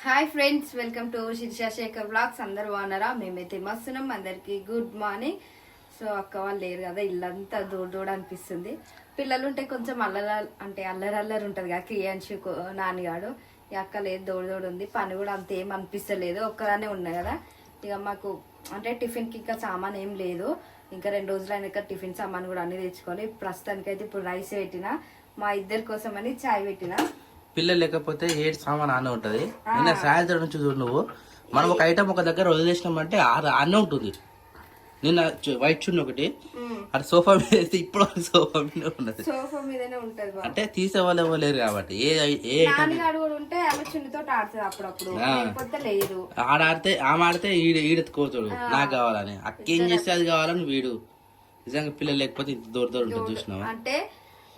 Hi friends, welcome to Sirisha Sekhar blogs. అందరు బాగున్నారా? మేమైతే మస్తున్నాం. అందరికి గుడ్ మార్నింగ్. సో అక్క వాళ్ళు లేరు కదా, ఇల్లంతా దూడ అనిపిస్తుంది. పిల్లలు ఉంటే కొంచెం అల్లరి ఉంటుంది కదా, క్రియాంశు నాన్నగాడు. ఈ అక్క లేదు, దోడు ఉంది. పని కూడా అంత ఏం అనిపిస్తలేదు, ఒక్కదానే ఉన్నాయి కదా. ఇక మాకు అంటే టిఫిన్కి ఇంకా సామాన్ ఏం లేదు. ఇంకా 2 రోజులు అయినాక టిఫిన్ సామాన్ కూడా అన్ని తెచ్చుకోవాలి. ప్రస్తుతానికైతే ఇప్పుడు రైస్ పెట్టిన, మా ఇద్దరి కోసం అని చాయ్ పెట్టిన. పిల్లలు లేకపోతే ఏడు సామాన్ ఆనే ఉంటది. నిన్న సాయంత్రం నుంచి చూడు నువ్వు, మనం ఒక ఐటమ్ ఒక దగ్గర వదిలేసినామంటే ఆనే ఉంటుంది. నిన్న వైట్ చున్నీ ఒకటి అటు సోఫా మీద వేస్తే ఇప్పుడు సోఫా మీద ఉన్నది. సోఫా మీదనే ఉంటది అంటే తీసే వాళ్ళు ఇవ్వలేరు కాబట్టి ఆడితే ఆమె ఆడితే ఈడెత్తుకోతాడు నాకు కావాలని, అక్కేం చేస్తే అది కావాలని వీడు. నిజంగా పిల్లలు లేకపోతే దూర ఉంటుంది. చూసినావా? అంటే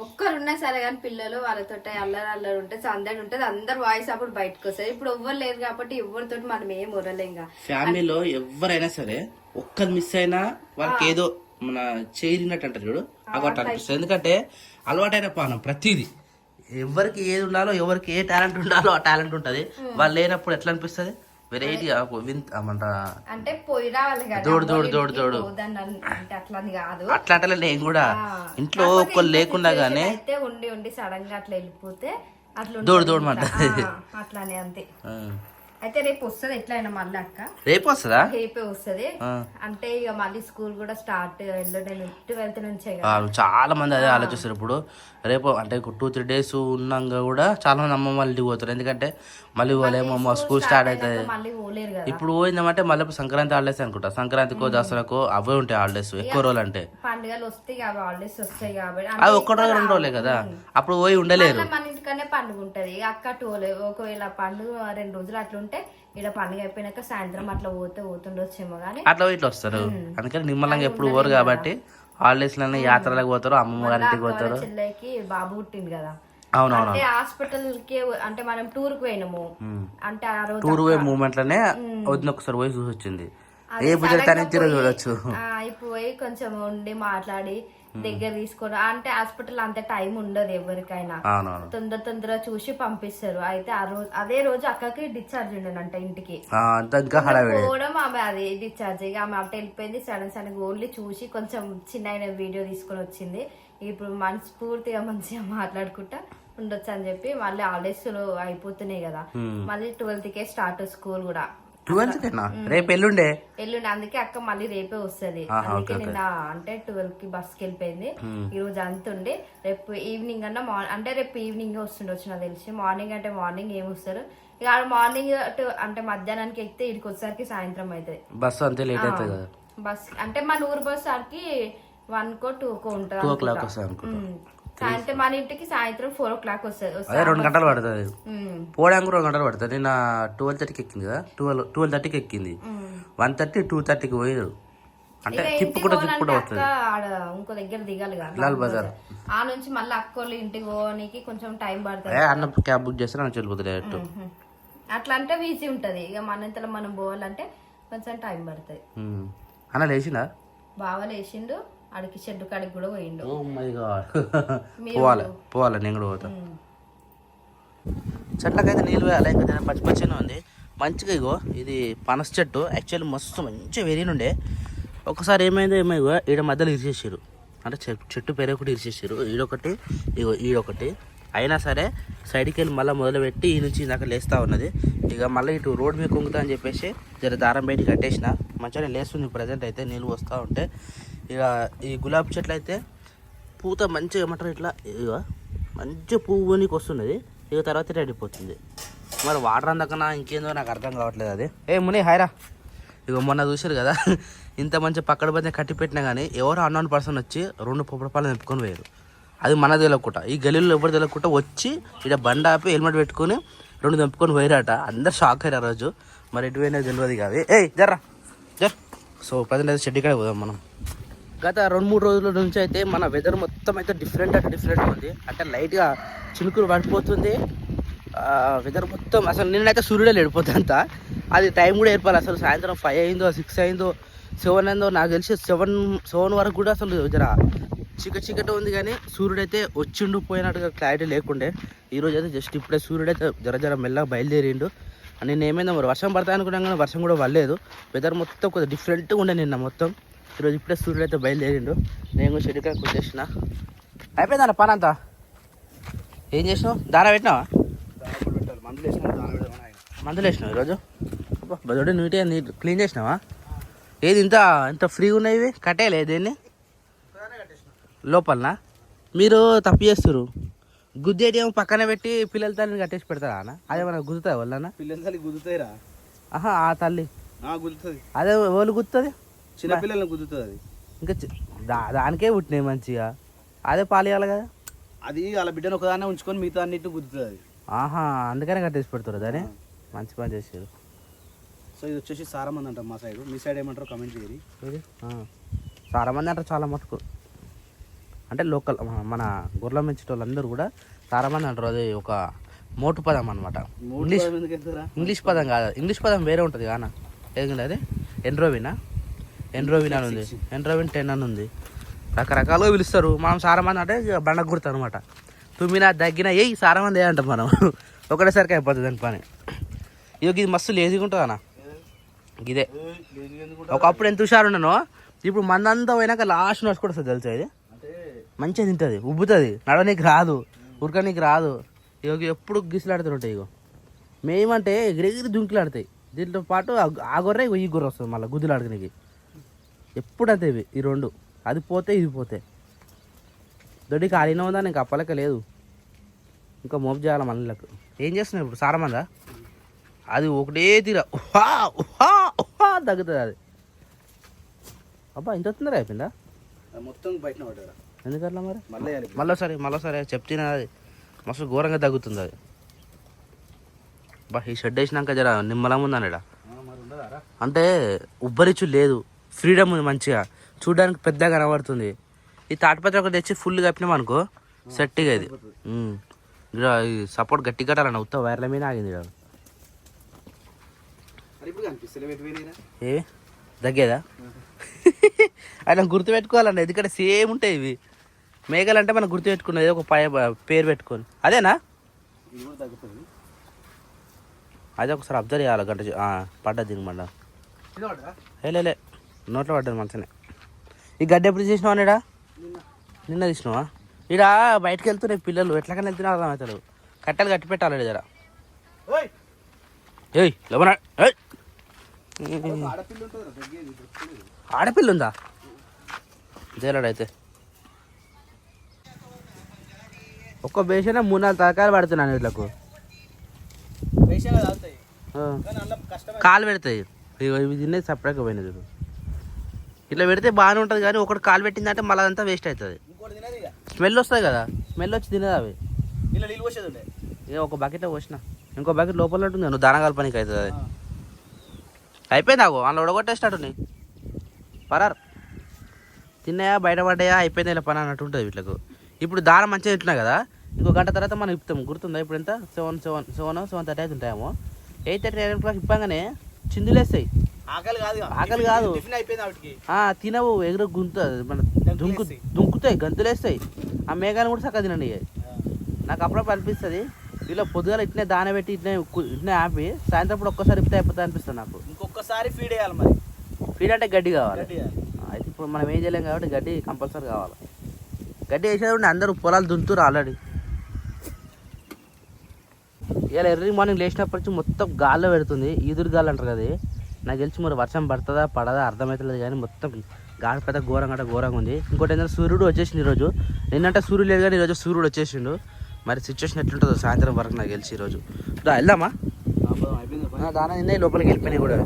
ఒక్కరున్నా సరే కానీ పిల్లలు వాళ్ళతో అల్లరి ఉంటే సందడి ఉంటది, అందరు వాయిస్ అప్పుడు బయటకు వస్తారు. ఇప్పుడు ఎవ్వరు లేరు కాబట్టి ఎవరితో మనం ఏం ఉరలేంగా. ఫ్యామిలీలో ఎవరైనా సరే ఒక్కరు మిస్ అయినా వాళ్ళకి ఏదో మన చేరినట్టు అంటారు చూడు, అలవాటు అనిపిస్తుంది. ఎందుకంటే అలవాటైన పానం ప్రతిదీ ఎవరికి ఏది ఉండాలో, ఎవరికి ఏ టాలెంట్ ఉండాలో ఆ టాలెంట్ ఉంటది. వాళ్ళు లేనప్పుడు ఎట్లా అనిపిస్తుంది? వెరైటీ అంటే పోయి రావాలి దోడు అట్లా అంటే నేను కూడా ఇంట్లో ఒక్కరు లేకుండా గానీ ఉండి సడన్ గా అట్లా వెళ్ళిపోతే అట్లా దోడు అట్లానే అంతే. అయితే రేపు వస్తుంది ఎట్లయినా మళ్ళీ అక్క. రేపు వస్తుందా? రేపే వస్తుంది. అంటే ఇక మళ్ళీ స్కూల్ కూడా స్టార్ట్ 12 నుంచే. చాలా మంది అదే ఆలోచిస్తారు. ఇప్పుడు రేపు అంటే 2-3 days ఉన్నాక కూడా చాలా మంది అమ్మమ్మ వాళ్ళ ఇంటికి పోతారు. ఎందుకంటే మళ్ళీ వాళ్ళేమో స్కూల్ స్టార్ట్ అవుతుంది. ఇప్పుడు పోయిందామంటే మళ్ళీ సంక్రాంతి హాలిడేస్ అనుకుంటా. సంక్రాంతికో దసరాకో అవే ఉంటాయి హాలిడేస్. ఎక్కువ రోజులు అంటే పండుగలు వస్తాయి హాలిడేస్ వస్తాయి కాబట్టి అవి 1 రోజు 2 రోజులే కదా, అప్పుడు పోయి ఉండలేరు. మన ఇంటికనే పండుగ ఉంటది అక్క. ఒకవేళ పండుగ 2 రోజులు అట్లా ఉంటే ఇక్కడ పండుగ అయిపోయినాక సాయంత్రం అట్లా పోతుండొచ్చేమో గానీ అట్లా ఇట్లా వస్తారు. అందుకని నిమ్మలంగా ఎప్పుడు పోరు కాబట్టి హాలిడేస్ లోనే యాత్రలకు పోతారు, అమ్మమ్మ గారి ఇంటికి పోతారు. చెల్లెకి బాబు పుట్టింది కదా, అవునవును. అంటే హాస్పిటల్ కి అంటే మనం టూర్ కి పోయినాము. అంటే ఆ రోజు టూర్ పోయే మూమెంట్ లోనే వదిన ఒకసారి పోయి చూసి వచ్చింది. రేపు చూడొచ్చు. ఇప్పుడు పోయి కొంచెం ఉండి మాట్లాడి దగ్గర తీసుకోవడం. అంటే హాస్పిటల్ అంత టైం ఉండదు ఎవరికైనా, తొందర చూసి పంపిస్తారు. అయితే అదే రోజు అక్కకి డిశ్చార్జ్ ఉండనంట ఇంటికి పోవడం. ఆమె అది డిశ్చార్జ్ ఆమె అట్ట వెళ్ళిపోయింది. సడన్ ఓన్లీ చూసి కొంచెం చిన్న వీడియో తీసుకొని వచ్చింది. ఇప్పుడు మనస్ఫూర్తిగా మంచిగా మాట్లాడుకుంటా ఉండొచ్చు అని చెప్పి మళ్ళీ హాలిడేస్ అయిపోతున్నాయి కదా, మళ్ళీ 12కే స్టార్ట్ స్కూల్ కూడా. 12 రేపు ఎల్లుండి. అందుకే అక్క మళ్ళీ రేపే వస్తుంది. అందుకే నిన్న అంటే 12కి బస్కి వెళ్ళిపోయింది. ఈ రోజు అంతుండే రేపు ఈవినింగ్ అన్నా అంటే రేపు ఈవినింగ్ వస్తుండొచ్చు నాకు తెలిసి. మార్నింగ్ అంటే మార్నింగ్ ఏమి వస్తారు ఇక మార్నింగ్ అంటే మధ్యాహ్నానికి ఎక్కితే ఇక్కడికి వచ్చేసరికి సాయంత్రం అవుతుంది. బస్సు అంతే లేట్ అవుతుంది కదా. బస్ అంటే మన ఊరు బస్సు సరికి 1కో 2కో ఉంటుంది. 2 o'clock వస్తుంది. సాయంత్రం మన ఇంటికి సాయంత్రం 4 o'clock వస్తుంది. 2 గంటలు పడుతుంది పోవడానికి. 2 గంటలు పడుతుంది. నిన్న 12:30కి ఎక్కింది కదా, 12:30కి ఎక్కింది. 1:30, 2:30కి పోయారు. అంటే తిప్పుకుంటూ వస్తుంది. ఇంకో దగ్గర దిగాలి కదా లాల్ బజార్. ఆ నుంచి మళ్ళీ అక్కోళ్ళ ఇంటికి పోవడానికి కొంచెం టైం పడుతుంది. అన్న క్యాబ్ బుక్ చేస్తే నాకు వెళ్ళిపోతుంది. అట్లా అంటే ఈజీ ఉంటది. ఇక మనంతలో మనం పోవాలంటే కొంచెం టైం పడుతుంది. అన్న లేచిందా? బాగా లేచిండు. అడికి షెడ్ కాడికి కూడా పోయిండు. పోవాలి నేను కూడా పోతా. చెట్లకైతే నీళ్ళు వేయాలి. ఇంకా పచ్చిపచ్చిగా ఉంది మంచిగా. ఇగో ఇది పనస చెట్టు యాక్చువల్లీ మస్తు మంచిగా వెరినుండే. ఒకసారి ఏమైందో ఈడ మధ్యలో ఇరిచేసారు. అంటే చెట్టు పెరగకుండా ఇరిచేసారు. ఈడొకటి ఇగో ఈడొకటి. అయినా సరే సైడ్కి వెళ్ళి మళ్ళీ మొదలుపెట్టి ఈ నుంచి ఇందాక లేస్తూ ఉన్నది. ఇక మళ్ళీ ఇటు రోడ్ మీద కొంగుతా అని చెప్పేసి జర దారం బయటికి కట్టేసిన. మంచిగా లేస్తుంది ప్రజెంట్ అయితే నీళ్ళు వస్తూ ఉంటే. ఇక ఈ గులాబీ చెట్లు అయితే పూత మంచిగా ఏమంటారు ఇట్లా ఇక మంచిగా పువ్వు నీకు వస్తున్నది. ఇక తర్వాత రెడీపోతుంది. మరి వాటర్ అందకన్నా ఇంకేందో నాకు అర్థం కావట్లేదు. అది ముని హాయ్రా. ఇక మొన్న చూసారు కదా, ఇంత మంచి పక్కన పడితే కట్టి పెట్టినా కానీ ఎవరో అన్నోన్ పర్సన్ వచ్చి 2 పొప్పపాలు నింపుకొని పోయారు. అది మన తెలియకుండా, ఈ గలీలో ఎవరు తెలియకుండా వచ్చి ఇక్కడ బండి ఆపి హెల్మెట్ పెట్టుకుని 2 తెంపుకొని పోయారట. అందరు షాక్ అయ్యారు ఆ రోజు. మరి ఎటువైనా తెలియదు కాదు. జర్రా. సో ప్రజెంట్ అయితే షెడ్ కాడికి పోదాం మనం. గత 2-3 రోజుల నుంచి అయితే మన వెదర్ మొత్తం అయితే డిఫరెంట్ ఉంది. అంటే లైట్గా చినుకులు పడిపోతుంది. వెదర్ మొత్తం అసలు నిన్నైతే సూర్యుడే లేడిపోతుంది అంతా. అది టైం కూడా ఏర్పాలి. అసలు సాయంత్రం 5 అయిందో 6 అయిందో 7 అయిందో నాకు తెలిసి 7 వరకు కూడా అసలు జర చీకటి ఉంది. కానీ సూర్యుడు అయితే వచ్చిండు పోయినట్టుగా క్లారిటీ లేకుండే. ఈరోజు అయితే జస్ట్ ఇప్పుడే సూర్యుడు అయితే జర మెల్లగా బయలుదేరిండు. నేను ఏమైందో మరి వర్షం పడతా అనుకున్నాం కానీ వర్షం కూడా పడలేదు. వెదర్ మొత్తం కొద్దిగా డిఫరెంట్గా ఉండే నిన్న మొత్తం. ఈరోజు ఇప్పుడే సూర్యుడు అయితే బయలుదేరిండు. నేను కూడా షెడ్యూల్ కాడికి వచ్చేసిన. అయిపోయిందన్న పని అంతా. ఏం చేసినావు? దారా పెట్టినావా? మందులు వేసినావు ఈరోజు? బదోడి నీట్గా క్లీన్ చేసినావా? ఏది ఇంత ఫ్రీగా ఉన్నాయి ఇవి? కట్టేయలే దేన్ని లోపలనా? మీరు తప్పు చేస్తారు. గుద్దేటి ఏమో పక్కన పెట్టి పిల్లల తల్లిని కట్టేసి పెడతారా అన్న? అదేమన్నా గుద్దుతుంది వాళ్ళన్నా? పిల్లల తల్లి గుద్దుతాయిరా? ఆహా, ఆ తల్లి గుద్దుతుంది. అదే వాళ్ళు గుద్దుతుంది, చిన్నపిల్లల్ని గుద్దుతుంది. అది ఇంకా దానికే పుట్టినాయి మంచిగా. అదే పాలియాలి కదా. అది వాళ్ళ బిడ్డను ఒకదాన్నే ఉంచుకొని మిగతా అన్నిటి గుద్దుతుంది అది. ఆహా, అందుకనే కట్టేసి పెడతారు దాన్ని. మంచి పని చేసారు. సో ఇది వచ్చేసి సారమంది అంటారు మా సైడ్. మీ సైడ్ ఏమంటారు కమెంట్ చేయాలి. ఇది చాలా మంది అంటారు, చాలా మటుకు. అంటే లోకల్ మన గొర్రెల పెంచేటోళ్ళందరూ కూడా చాలా మంది అంటారు. అది ఒక మోటు పదం అనమాట. ఇంగ్లీష్ పదం కాదు, ఇంగ్లీష్ పదం వేరే ఉంటుంది కానా. ఏది అది ఎన్రోవినా అని ఉంది, ఎన్రోవిన్ 10 అని ఉంది. రకరకాలుగా పిలుస్తారు. మనం సారమంది అంటే బండ గుర్తు అనమాట. తుమ్మినా దగ్గినా ఏ సారమంది ఏ అంటాం మనం. ఒకటేసరికి అయిపోతుంది దాని పని. ఇది మస్తు లేజీగా ఉంటుంది అన్న. ఇదే ఒకప్పుడు ఎంత హుషారు ఉన్నానో ఇప్పుడు మందంతా పోయినాక లాస్ట్ నడుచుకుంటూ వస్తుంది తెలుసా. ఇది మంచిగా తింటుంది, ఉబ్బుతుంది, నడవనీకి రాదు, ఉరకనీకి రాదు. ఇగో ఎప్పుడు గిసులాడుతుంటాయి. ఇగో మేమంటే ఎగిరెగిరి దుంకులాడతాయి. దీంతో పాటు ఆ గొర్రె ఈ గొర్రె వస్తుంది మళ్ళీ గుద్దులాడుకునేకి. ఎప్పుడు అంతే ఇవి ఈ రెండు. అది పోతే ఇది పోతే. దొడ్డి ఖాళీనే ఉందా? నీకు అప్పలక లేదు. ఇంకా మోపు చేయాలి మనలకు. ఏం చేస్తున్నావు ఇప్పుడు? సారమందా? అది ఒకటే తీరా తగ్గుతుంది అది. అబ్బా ఇంత వస్తుందా? అయిపోయిందా మొత్తం బయట పడ్డా? ఎందుకట్లా మరి? మళ్ళీ చెప్తున్నా. అది మస్తు ఘోరంగా తగ్గుతుంది అది. బా ఈ షెడ్ వేసినాక జర నిమ్మలం ఉందన్నాడా. అంటే ఉబ్బరిచ్చు లేదు, ఫ్రీడమ్ ఉంది, మంచిగా చూడడానికి పెద్దగా కనబడుతుంది. ఈ తాటిపత్రి ఒకటి తెచ్చి ఫుల్ కప్పినాం అనుకో సెట్గా. ఇది ఈ సపోర్ట్ గట్టి కట్టాలన్న ఉత్త వైర్ల మీద ఆగింది. ఏ దగ్గేదా? ఆయన గుర్తుపెట్టుకోవాలండి, ఎందుకంటే సేమ్ ఉంటాయి ఇవి. మేఘలు అంటే మనం గుర్తుపెట్టుకున్నది ఒక పేరు పెట్టుకొని. అదేనా? అదే ఒకసారి అబ్జర్వ్ చేయాలి. గంట పడ్డది దీనికి మళ్ళా. లే నోట్లో పడ్డది మంచిగానే. ఈ గడ్డి ఎప్పుడు తీసినావా? నేడా నిన్న తీసినావా? ఈడ బయటకు వెళ్తున్నాయి పిల్లలు. ఎట్లాగైనా వెళ్తున్నా అర్థం అవుతాడు. కట్టెలు కట్టి పెట్టాలి జర. ఏయ్ లేవనా? ఆడపిల్ల ఉందా? జైలాడైతే ఒక్క బేసన 3-4 తరకాయలు పడుతున్నాను వీళ్ళకు. కాలు పెడతాయి. ఇవి తినేది సపరేట్గా పోయినది. ఇట్లా పెడితే బాగానే ఉంటుంది కానీ ఒకటి కాలు పెట్టిందంటే మళ్ళీ అదంతా వేస్ట్ అవుతుంది. స్మెల్ వస్తుంది కదా, స్మెల్ వచ్చి తినేది అవి. ఇక ఒక బకెట్లో పోసిన, ఇంకో బకెట్ లోపల ఉంటుంది. నువ్వు దాన కలపనికి అవుతుంది. అది అయిపోయింది. ఆగో అందులో ఉడగొట్టేసినట్టు నీ పరారు. తిన్నాయా, బయటపడ్డాయా, అయిపోయింది ఇలా పని అన్నట్టు ఉంటుంది వీటికి. ఇప్పుడు దారం మంచిగా తింటున్నాయి కదా, ఇంకో గంట తర్వాత మనం ఇప్పుతాం. గుర్తుందా? ఇప్పుడు ఎంత 7:30 అవుతుంటాయేమో. 8:30 9 o'clock ఇప్పగానే చిందులేస్తాయి. ఆకలి కాదు, తినవు, ఎగురు గుంతుంది, మన దుంకుతాయి, గంతులేస్తాయి. ఆ మేఘాన్ని కూడా చక్కగా తినండి. నాకు అప్పుడప్పుడు అనిపిస్తుంది వీళ్ళు పొద్దుగాల ఇట్నే దాన పెట్టి ఇట్నే ఆపి సాయంత్రం ఒక్కసారి ఇప్పుతే అయిపోతుంది అనిపిస్తుంది నాకు. ఇంకొకసారి ఫీడ్ వేయాలి. మరి ఫీడ్ అంటే గడ్డి కావాలి. అయితే ఇప్పుడు మనం ఏం చేయలేం కాబట్టి గడ్డి కంపల్సరీ కావాలి. గడ్డి వేసేది ఉండి అందరూ పొలాలు దున్నుతారు ఆల్రెడీ. ఇలా ఎర్లీ మార్నింగ్ లేచినప్పటి నుంచి మొత్తం గాల్లో పెడుతుంది. ఈదురు గాలి అంటారు కదా. నాకు తెలిసి మరి వర్షం పడుతుందా పడదా అర్థమవుతలేదు కానీ మొత్తం గాలి పెద్ద ఘోరంగా ఉంది. ఇంకోటి ఏంటంటే సూర్యుడు వచ్చేసింది ఈరోజు. నిన్నంటే సూర్యుడు లేదు కానీ ఈరోజు సూర్యుడు వచ్చేసిండు. మరి సిచ్యువేషన్ ఎట్లుంటుందో సాయంత్రం వరకు నాకు తెలిసి ఈరోజు. వెళ్దామా? దానా నిన్న లోపలికి వెళ్ళిపోయినాయి కూడా.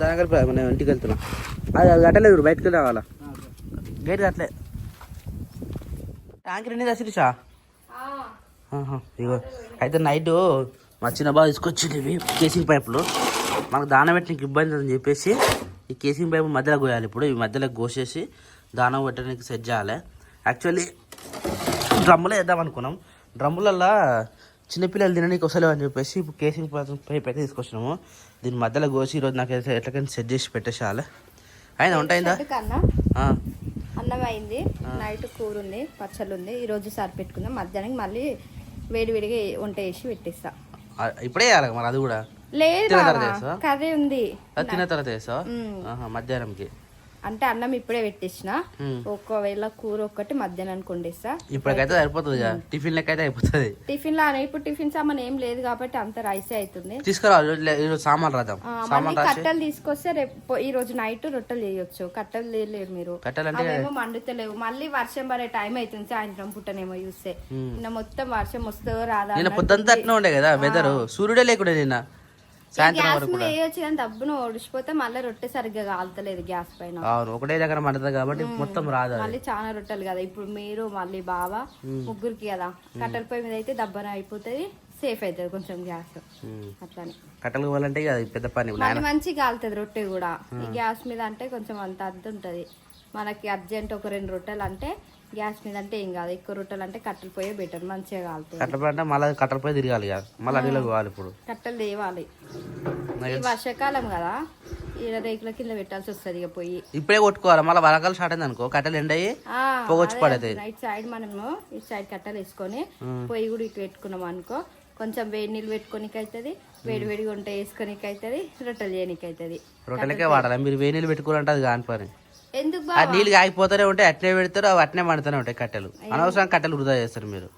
దాన కలిపి నేను ఇంటికి వెళ్తున్నా. అది కట్టలేదు, బయటకు రావాలా. గేట్ కట్టలే. ట్యాంక్ నిండి శిరీషా. ఇగో అయితే నైట్ మా చిన్న బాగా తీసుకొచ్చింది ఇవి కేసింగ్ పైపులు. మనకు దాన పెట్టడానికి ఇబ్బంది అని చెప్పేసి ఈ కేసింగ్ పైపు మధ్యలో కోయాలి. ఇప్పుడు ఈ మధ్యలో కోసేసి దానం పెట్టడానికి సెట్ చేయాలి. యాక్చువల్లీ డ్రమ్ములో వేద్దాం అనుకున్నాం. డ్రమ్ములల్లో చిన్నపిల్లలు తినడానికి వస్తలేవు అని చెప్పేసి ఇప్పుడు కేసింగ్ పైప్ అయితే తీసుకొచ్చినాము. దీని మధ్యలో కోసి ఈరోజు నాకు ఎట్లకైనా సెట్ చేసి పెట్టేసేయాలి. అయినా ఉంటాయిందా? అన్నం అయింది, నైట్ కూర ఉంది, పచ్చళ్ళు ఉంది. ఈరోజు సారి పెట్టుకుందాం. మధ్యాహ్నం మళ్ళీ వేడివేడిగా వంట వేసి పెట్టేస్తా. ఇప్పుడే వేయాలి మరి అది కూడా లేదు తిన్న బావా, తర్వాత వేస్తావా? కదే ఉంది అది తిన్న తర్వాత వేస్తావా ఉమ్. మధ్యాహ్నంకి అంటే అన్నం ఇప్పుడే పెట్టేసిన ఒకవేళ కూర ఒక్కటి మధ్యాహ్నానికి వండేస్తా. ఇప్పటికైతే సరిపోతుంది కదా టిఫిన్ లెక్క అయితే అయిపోతుంది. టిఫిన్ లానే ఇప్పుడు టిఫిన్ సామాన్ ఏం లేదు కాబట్టి అంత రైసే అవుతుంది. తీసుకురా ఈరోజు సామాన్లు రాద్దాం. మళ్ళీ కట్టెలు తీసుకొస్తే రేపు ఈ రోజు నైట్ రొట్టెలు చేయొచ్చు. కట్టెలు లేరు మీరు, కట్టెలు అంటే అవేమో మండుతలేవు. మళ్ళీ వర్షం పడే టైం అవుతుంది సాయంత్రం పుట్టనేమో చూస్తే. నిన్న మొత్తం వర్షం వస్తుందో రాదా నిన్న పొద్దుంతా అట్నే ఉండే కదా వెదర్, సూర్యుడే లేకుండా నిన్న సాయంత్రం గ్యాస్ వరకు మీద కూడా. వేయొచ్చు కానీ దబ్బును ఓడిచిపోతే మళ్ళీ రొట్టె సరిగ్గా కాలుతలేదు గ్యాస్ పైన. అవును ఒకటే దగ్గర మండుతుంది కాబట్టి మొత్తం రాదు అది. మళ్ళీ చాలా రొట్టెలు కదా ఇప్పుడు మీరు మళ్ళీ బావ ముగ్గురికి కదా. కట్టెల పొయ్యి మీద అయితే దబ్బన అయిపోతుంది, సేఫ్ అవుతుంది కొంచెం గ్యాస్. అట్లానే కట్టెలు కావాలంటే ఇక అది పెద్ద పని. మళ్ళీ మంచిగా కాలుతుంది రొట్టె కూడా. ఈ గ్యాస్ మీద అంటే కొంచెం అంత అర్థం ఉంటుంది. మనకి అర్జెంట్ ఒక 2 రొట్టెలు అంటే గ్యాస్ మీద అంటే ఏం కాదు. ఎక్కువ రొట్టెలు అంటే కట్టెల పొయ్యే బెటర్, మంచిగా కాలుతుంది. కట్టెలు అంటే మళ్ళీ కట్టెల పోయి తిరగాలి ఇక మళ్ళీ అడిలో పోవాలి. ఇప్పుడు కట్టెలు తేవాలి. ఈ వర్షాకాలం కదా ఈడ రేకుల కింద పెట్టాల్సి వస్తుంది ఇక పొయ్యి. ఇప్పుడే కొట్టుకోవాలి, మళ్ళీ వరకాలు స్టార్ట్ అయింది అనుకో కట్టెలు ఎండయి పొగొచ్చి పడతాయి. రైట్ సైడ్ మనము ఇటు సైడ్ కట్టెలు వేసుకొని పొయ్యి కూడా ఇటు పెట్టుకున్నాం అనుకో, కొంచెం వేడి నీళ్ళు పెట్టుకోనికి అవుతుంది, వేడి వేడిగా వంట వేసుకోనికి అవుతుంది, రొట్టెలు చేయనికి అవుతుంది. రొట్టెలకే వాడాలి. మీరు వేడి నీళ్ళు పెట్టుకోవాలంటే అది కాని పని. ఎందుకు ఆ నీళ్ళు కాగిపోతూనే ఉంటాయి, అట్నే పెడతారు, అవి అట్నే మండుతూనే ఉంటాయి కట్టెలు. అనవసరం కట్టెలు వృధా చేస్తారు మీరు.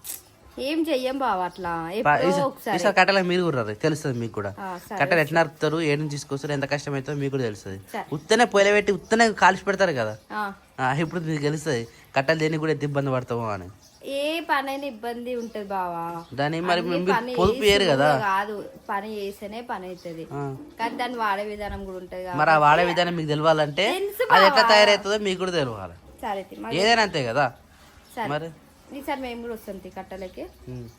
ఏం చెయ్యం బావ అట్లా. ఎప్పుడో ఒకసారి ఈసారి కట్టెలకు మీరు కూడా తెలుస్తుంది మీకు కూడా. సరే. కట్టెలు ఎట్లా నరుకుతారు, ఏ నుంచి తీసుకొస్తారు, ఎంత కష్టం అవుతుందో మీకు కూడా తెలుస్తుంది. ఉత్తనే పొయ్యిలో పెట్టి ఉత్తనే కాల్చి పెడతారు కదా, ఇప్పుడు మీకు తెలుస్తుంది కట్టెలు దేనికి కూడా ఎంత ఇబ్బంది పడతామో అని. ఏ పనైనా ఇబ్బంది ఉంటది బావా. దాని మరి అన్ని మీరు పని పొదుపు చేయరు చేసి కదా. కాదు, పని చేస్తేనే పని అవుతుంది, కానీ దాన్ని వాడే విధానం కూడా ఉంటది కదా. మరి ఆ వాడే విధానం మీకు తెలియాలంటే తెలుసు అది ఎట్లా తయారవుతుందో మీకు కూడా తెలియాలి. సరే ఏదైనా అంతే కదా. సరే మరి ఈసారి మేము కూడా వస్తాం కట్టెలకి,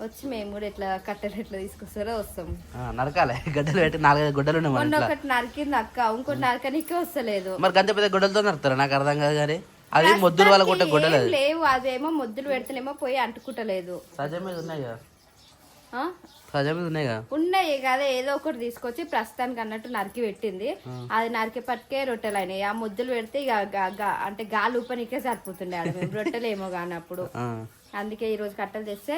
వచ్చి మేము కూడా ఎట్లా కట్టెలు ఎట్లా తీసుకొస్తారో వస్తాం. నరకాలి గడ్డలు పెట్టి 4-5 గొడ్డలు ఉన్నాయి మన మొన్న ఇంట్లో. ఒకటి నరికింది అక్క, ఇంకోటి నరకనికే వస్తలేదు. మరి గంత పెద్ద గొడ్డలతో నరుకుతారు, నాకు అర్థం కాదు. కానీ అది మొద్దుల వాళ్ళ కొట్టే గొడ్డలు అది. లేవు, అదేమో మొద్దులు పెడితేనేమో పోయి అంటుకుంటలేదు. సజ మీద ఉన్నాయి కదా, ఆ? సజ మీద ఉన్నాయి కదా. ఉన్నాయి కదా, ఏదో ఒకటి తీసుకొచ్చి ప్రస్తుతానికి అన్నట్టు నరికి పెట్టింది. అది నరికి పట్టుకే రొట్టెలు అయినాయి. ఆ ముద్దులు పెడితే ఇక అంటే గాలి ఊపనికే సరిపోతుండే ఆడ మేము రొట్టెలు ఏమో కానీ అప్పుడు. అందుకే ఈ రోజు కట్టెలు తెస్తే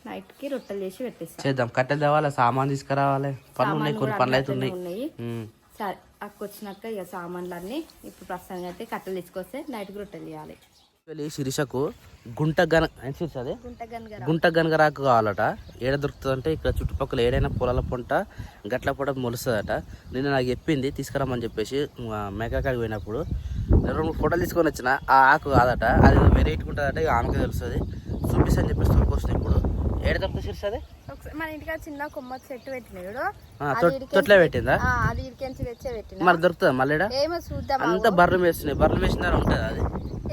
నైట్ కి రొట్టెలు చేసి పెట్టేస్తాం. చేద్దాం, కట్టెలు తేవాలి, సామాన్ తీసుకురావాలి, పనులు ఉన్నాయి, కొన్ని పనులు అయితే ఉన్నాయి. సరే అక్క వచ్చినాక ఇక సామాన్లు అన్ని ఇప్పుడు ప్రస్తుతానికి అయితే కట్టెలు తీసుకొస్తే నైట్ కి రొట్టెలు చేయాలి. శిరీషకు గుంట గనగరాకు కావాలట. ఏడ దొరుకుతుంది అంటే ఇక్కడ చుట్టుపక్కల ఏడైనా పొలాల పొంట గట్ల పొడ మొలుస్తుందట. నిన్న నాకు చెప్పింది తీసుకురామని చెప్పేసి మేకాడికి పోయినప్పుడు 2-3 ఫోటోలు తీసుకొని వచ్చిన. ఆ ఆకు కాదట, అది వెరైటీ ఉంటుందట, ఇక ఆమెకే తెలుస్తుంది. చూపిస్తాను చెప్పేసి తోలుకొస్తుంది. ఇప్పుడు ఏడ దొరుకుతుంది శిరీష? అది మన ఇంటికి చిన్న కొమ్మ చెట్టు పెట్టినాడు, తొట్లే పెట్టిందా? అది ఇడికెంచి తెచ్చే పెట్టిన. మరి దొరుకుతుందా మళ్ళీ? ఏమో చూద్దాం. అంతా బర్రెలు వేస్తున్నాయి, బర్రెలు వేసిన ఉంటుంది అది.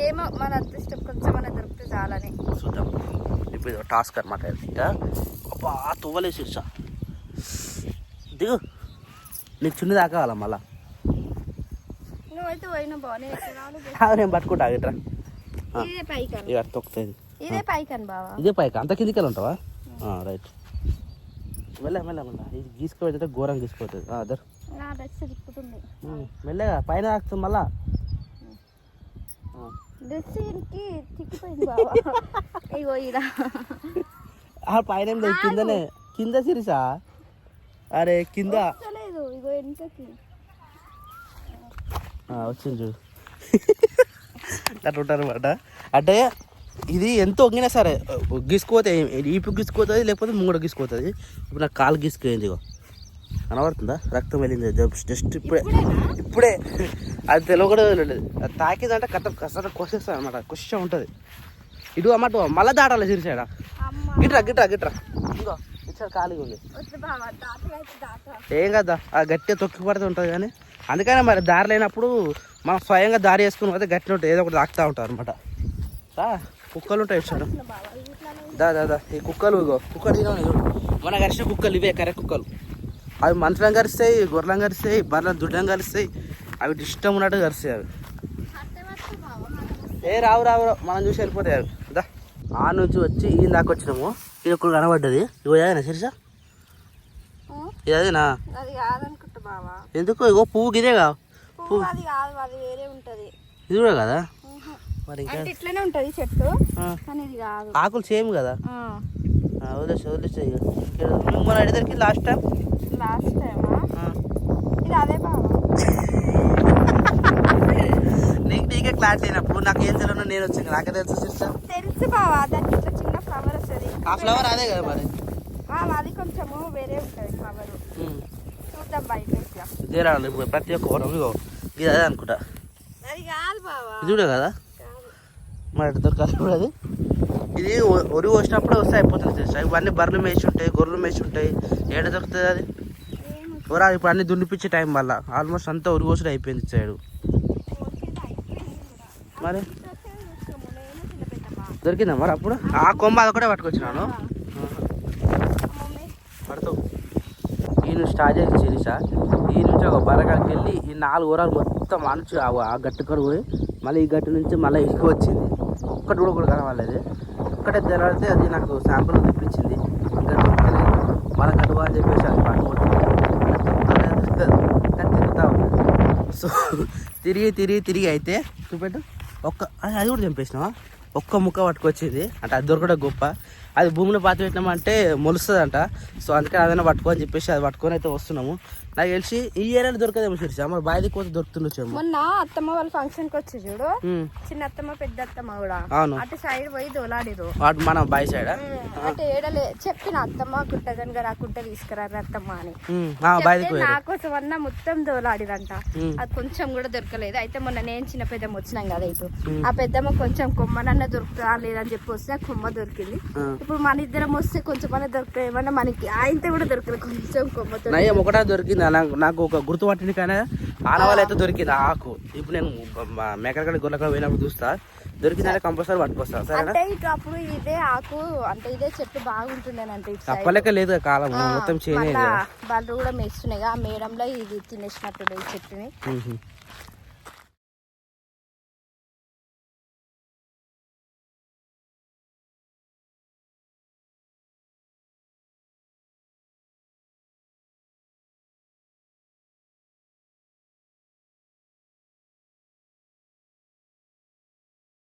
ఏమో మన అదృష్టం, కొంచెం మన దొరికితే చాలని చూద్దాం. ఇప్పుడు టాస్క్ అనమాట. అబ్బా తువ్వలే శిరీష, దిగు, నీకు చున్ని దాకా కావాలా మళ్ళా? నువ్వైతే పోయినా బాగానే. నేను పట్టుకుంటా ఇట్రా, ఇదే పైకన్, ఇక తొక్కుతుంది. ఇదే పైకన్ బావా, ఇదే పైక, అంత కిందికి ఉంటావా? రైట్, మెల్ల ఇది గీసుకోవచ్చు, ఘోరంగా గీసుకోవచ్చు. అదర్ మెల్లగా పైన తాకుతుంది మళ్ళా. పైన కిందనే, కింద శిరీష. అరే కింద వచ్చింది చూడు. అట్లా ఉంటారన్నమాట. అంటే ఇది ఎంత వంగినా సరే గీసుకోతే, ఈపు గీసుకోతుంది, లేకపోతే ముంగడ గీసుకోతుంది. ఇప్పుడు నాకు కాలు గీసుకుపోయింది. ఇగో కనబడుతుందా? రక్తం వెళ్ళింది జస్ట్ ఇప్పుడే. అది తెలియకూడదు, అది తాకిందంటే కసర కొసేస్తుంది అనమాట, కొష ఉంటుంది. ఇటు అన్నమాట మళ్ళీ దాటాలి శిరీషాడ. గిట్రా ఇంకో ఇచ్చాడు ఖాళీగా ఉంది. ఏం కదా, ఆ గట్టిగా తొక్కి పడితే ఉంటుంది. కానీ అందుకనే మరి దారి లేనప్పుడు మనం స్వయంగా దారి వేసుకుని పోతే గట్టి ఉంటుంది, ఏదో ఒకటి తాకుతూ ఉంటారు అనమాట. కుక్కలు ఉంటాయి ఇచ్చాడు. దా ఈ కుక్కలు, ఇగో కుక్కలు మన కరిచిన కుక్కలు ఇవే, కరెక్ట్ కుక్కలు. అవి మనుషులను కరుస్తాయి, గొర్రెలను కరుస్తాయి, బర్రెలను దుడ్లను కరుస్తాయి. అవి ఇష్టం ఉన్నట్టు కరుస్తాయి అవి. రావు మనం చూసి వెళ్ళిపోతాయి అవి. దా ఆ నుంచి వచ్చి ఈ దాకా వచ్చినాము. ఇది ఒకటి కనబడ్డది. ఇగో అదేనా శిరీష? ఇది అదేనా? ఎందుకు? ఇగో పువ్వు గిదేగా, పువ్వు ఇది కూడా కదా. మరి ఇంకా ఇట్లనే ఉంటది చెట్టు, కానీ ఇది కాదు. ఆకులు సేమ్ కదా. వదిలేసి వదిలేసి మన అడిదరికి లాస్ట్ టైం లాస్ట్ టైమా ఇది అదే బావ నీకే క్లారిటీ అయినప్పుడు నాకు ఏం తెలియదు నేను వచ్చింది నాకే తెలుసు సిస్టర్ తెలుసు బావా దానికి ఇట్లా చిన్న ఫ్లవర్ వస్తుంది ఆ ఫ్లవర్ అదే కదా మరి అది కొంచెము వేరే ఉంటుంది ఫ్లవర్ చూద్దాం బయట ఇట్లా ఇదే రావాలి ఇప్పుడు ప్రతి ఒక్క వరం ఇది అదే అనుకుంటా అది కాదు బావా ఇది కూడా కదా మరి ఎటు దొరకాలి ఇప్పుడు అది ఇది ఒరి వచ్చినప్పుడు వస్తే అయిపోతుంది సిస్టర్ ఇవన్నీ బర్రెలు మేసి ఉంటాయి గొర్రెలు మేసి ఉంటాయి ఏడ దొరుకుతుంది అది ఒరా ఇప్పుడు అన్ని దున్నిపించే టైం వల్ల ఆల్మోస్ట్ అంతా ఉరి కోసుడు అయిపోయింది సైడు మరి దొరికిందా మరి అప్పుడు ఆ కొమ్మ అది కూడా పట్టుకొచ్చినాను పడతావు ఈ నుంచి స్టార్ట్ చేసి సిరీసా ఈ నుంచి ఒక బరకాడికి వెళ్ళి ఈ 4 ఊరాలు మొత్తం అనుచు ఆ గట్టు కడు పోయి మళ్ళీ ఈ గట్టు నుంచి మళ్ళీ ఇసుక వచ్చింది ఒక్కటి కూడా కనవాలేదు ఒక్కటే తెలాడితే అది నాకు శాంపుల్ తెప్పించింది ఇంకా దొరకలేదు మళ్ళీ కడువా అని చెప్పేసి అది పట్టుకుంటుంది తిరుగుతా ఉంది సో తిరిగి అయితే చూపెట్టు అది కూడా చంపేసినావా ఒక్క ముక్క పట్టుకొచ్చింది అంటే అది దొరకడం గొప్ప అది భూమిలో పాతి పెట్టినామంటే మొలుస్తుందంట సో అందుకని అదైనా పట్టుకో అని చెప్పేసి అది పట్టుకొని అయితే వస్తున్నాము నాకు తెలిసి ఈ ఏరియాలో దొరకదేమో సిరిసా మరి బయట కోత దొరుకుతుండొచ్చేమో మొన్న అత్తమ్మ వాళ్ళ ఫంక్షన్ కి వచ్చి చూడు చిన్న అత్తమ్మ పెద్ద అత్తమ్మ కూడా అవును అటు సైడ్ పోయి దోలాడిరు వాటి మన బాయ్ సైడ్ అంటే ఏడలే చెప్పిన అత్తమ్మ కుట్టదని గారు ఆ కుట్ట తీసుకురారు అత్తమ్మ అని బయటకు నా కోసం అన్న మొత్తం దోలాడిరంట అది కొంచెం కూడా దొరకలేదు అయితే మొన్న నేను చిన్న పెద్దమ్మ వచ్చినాం కదా ఇటు ఆ పెద్దమ్మ కొంచెం కొమ్మనన్నా దొరుకుతా లేదని చెప్పి వస్తే ఆ కొమ్మ దొరికింది ఇప్పుడు మన ఇద్దరం వస్తే కొంచెం అన్న దొరుకుతాయి ఏమన్నా మనకి ఆయనతో కూడా దొరకలేదు కొంచెం కొమ్మతో నయ్యం ఒకటే దొరికింది నాకు ఒక గుర్తు పట్టింది కానీ ఆనవాళ్ళు అయితే దొరికింది ఆకు ఇప్పుడు నేను మేకరగడ గొర్రెక్కడ పోయినప్పుడు చూస్తా దొరికిందంటే కంపల్సరీ పట్టుకొస్తా సరేనా అంటే ఇటు అప్పుడు ఇదే ఆకు అంటే ఇదే చెట్టు బాగుంటుండేనంటే ఇటు side. తప్పలేక లేదు కాలం మొత్తం చేయలేదు బళ్ళు కూడా మేస్తున్నాయి ఆ మేడంలో ఇది తినేసినట్టు ఈ చెట్టుని